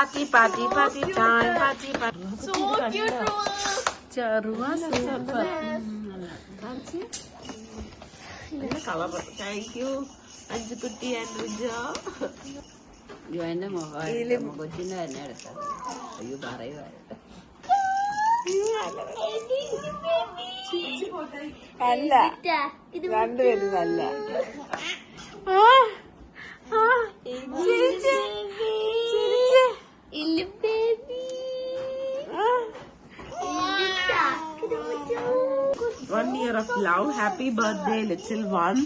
Party time. So cute, Ruwa super. Thank you, Anjukutti and Rija. Join them over. Kochina and Erika. You are അല്ല രണ്ടുപേരും നല്ല One year of love. Happy birthday, little one.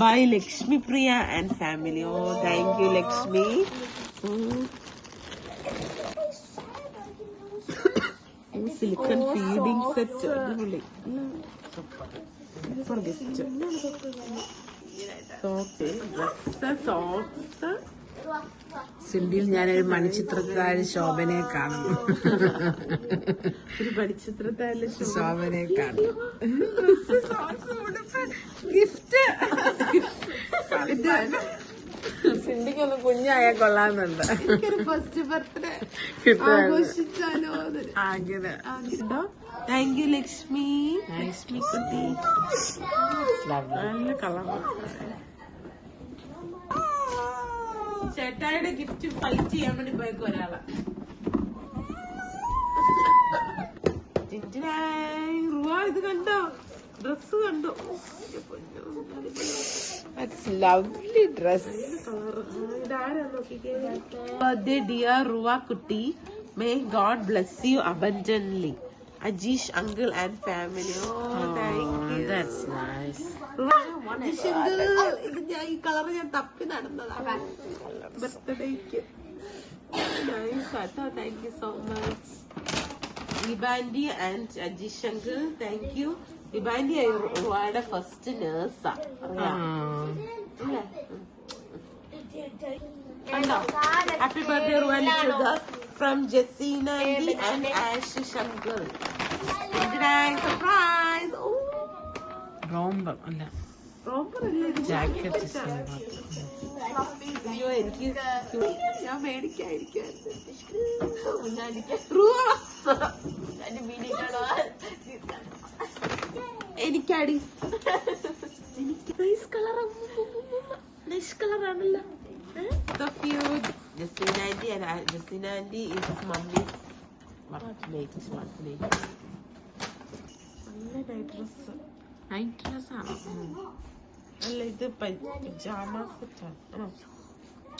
By Lakshmi Priya and family. Oh, thank you, Lakshmi. Silicon feeding set. For gift. Socks. Simple ഞാനൊരു മണിച്ചിത്രത്താഴ് ശോഭനയെ കാണുന്നു. ഒരു മണിച്ചിത്രത്താഴ് ശോഭനയെ കാണുന്നു. Gift സിന്ധിക്കൊന്ന് കുഞ്ഞായ കൊള്ളാന്നുണ്ട്. First birthday ആഘോഷിച്ചാലോ അങ്ങനെ. Thank you Lakshmi. Lakshmi കുട്ടി നല്ല കളർ. ചേട്ടായുടെ ഗിഫ്റ്റ് ഫൈറ്റ് ചെയ്യാൻ വേണ്ടി പോയേക്കും ഒരാളെ. ഇത് കണ്ടോ? ഡ്രസ് കണ്ടോ? Lovely dress. Birthday dear Ruva കുട്ടി. May God bless you abundantly. Ajeesh uncle and family. Oh thank you. That's nice. Ajeesh uncle, ഇത് ഞാൻ ഈ കളർ ഞാൻ തപ്പി നടന്നതാണ് ബർത്ത്ഡേക്ക്. നൈസ് ആട്ടോ. Thank you so much. ഇബാൻഡി and Ajeesh uncle, thank you. ഇബാൻഡി റുവയുടെ ഫസ്റ്റ് നേഴ്സാ. Happy birthday Ruva from Jaseena and Ashish uncle. Surprise. റോംബം അല്ല, ജാക്കറ്റ്. അയ്യോ, എനിക്ക് ഞാൻ എനിക്കടി എനിക്ക് നൈസ് കളറാണല്ലോ. So cute. Jasina aunty is mommy's workmate. നല്ല നൈറ്റ് ഡ്രസ് ആണോ? അല്ല, ഇത് പജാമ സെറ്റാണ്.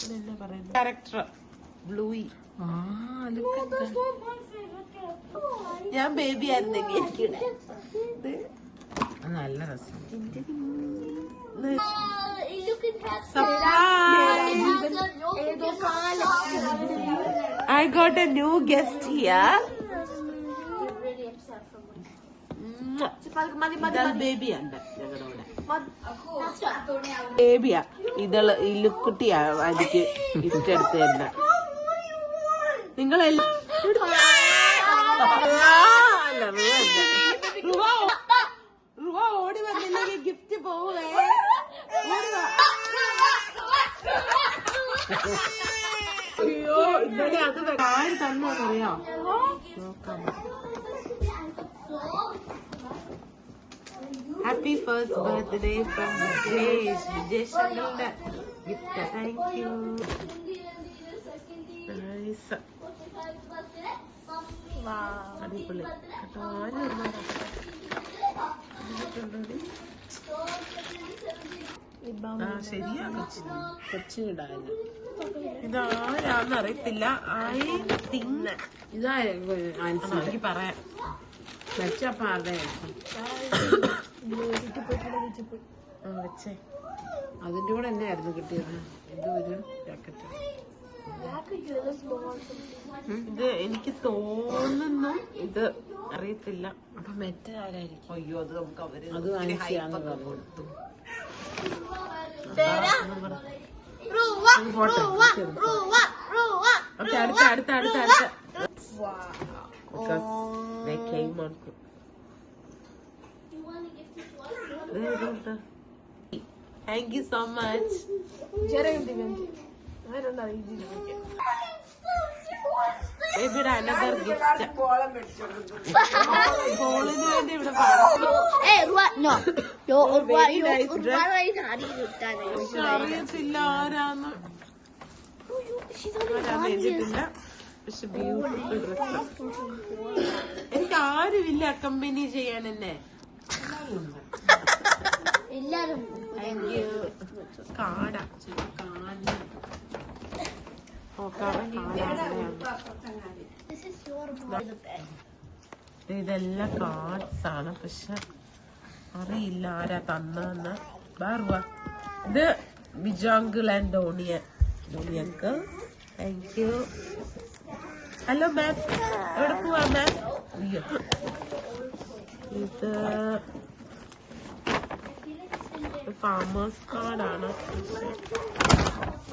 അതെന്നാ പറയുന്നത്? Character Bluey. ഞാൻ ബേബി ആയിരുന്നെങ്കിൽ എനിക്കിടെ നല്ല രസം. I got a new guest here. ബേബിയുണ്ട് ഞങ്ങളുടെ കൂടെ. ബേബിയാ ഇതള് ഇല്ലുക്കുട്ടിയാ എനിക്ക് ഗിഫ്റ്റ് എടുത്ത് തരുന്ന. നിങ്ങളെല്ലാം റുവ ഓടി വന്നില്ലെങ്കിൽ ഗിഫ്റ്റ് പോവേ. അയ്യോ, ഇന്നലെ അത് ആര് തന്നറിയാം. നോക്കാം. Happy first birthday from Vijesh. Vijesh അങ്കിളുടെ ഗിഫ്റ്റ്. Thank you. നൈസ്. അടിപൊളി. ശരിയാ. കൊച്ചിനിടാന് ഇതാരാന്ന് അറിയത്തില്ല. എനിക്ക് പറയാം. വെച്ചപ്പോ അതെ വെച്ചേ. അതിന്റെ കൂടെ എന്നായിരുന്നു കിട്ടിയത്? ഇതൊരു ജാക്കറ്റ്. ഇത് എനിക്ക് തോന്നുന്നു, ഇത് അറിയത്തില്ല. അപ്പൊ മറ്റേ ആരായിരിക്കും? അയ്യോ, അത് നമുക്ക് അവര് അത് വാങ്ങിച്ചാന്ന് കൊടുത്തു. അടുത്ത because they came on. Thank you so much. ബേബിയുടെ അനദർ ഗിഫ്റ്റ്. ബോളിന് വേണ്ടി ഇവിടെ പാടുന്നു. അറിയത്തില്ല ആരാന്ന് എഴുതിയിട്ടില്ല. പക്ഷെ ബ്യൂട്ടിഫുൾ ഡ്രസ്. എനിക്ക് ആരുമില്ല അക്കമ്പനി ചെയ്യാൻ എന്നെ. കാടാ ഇതെല്ലാം കാർഡ്സ് ആണ്. പക്ഷെ അറിയില്ല ആരാ തന്നെന്ന്. ഇത് വിജാങ്കിൾ and Dhoni uncle. Thank you. Hello ma'am, എവിടെ പോവാ മാം? ഇത് ഫാമേഴ്സ് കാർഡാണ്.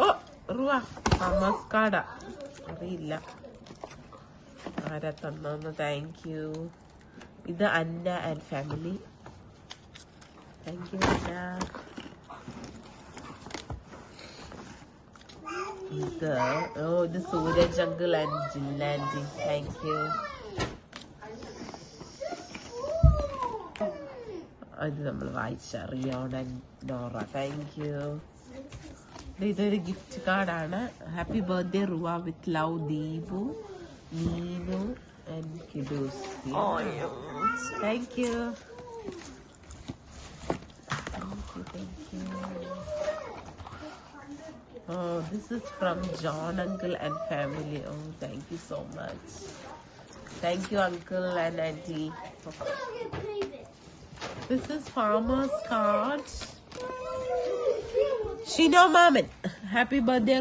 ഓ റുവ ഫാമേഴ്സ് കാർഡാ. അറിയില്ല ആരാ തന്നെന്ന്. Thank you. ഇത് Anna and family. Thank you Anna. ഇത് സൂരജ് അങ്കിൾ ആൻഡ് ജില്ലാൻഡി. Thank you. ഇത് നമ്മൾ വായിച്ച Rion and Nora. Thank you. ഇതൊരു ഗിഫ്റ്റ് കാർഡാണ്. Happy birthday Ruva with love Deepu Neenu and kiddos. Thank you. Oh, this is from John uncle and family. Oh, thank you so much. Thank you uncle and auntie. This is farmer's card. Shino Maman. Happy birthday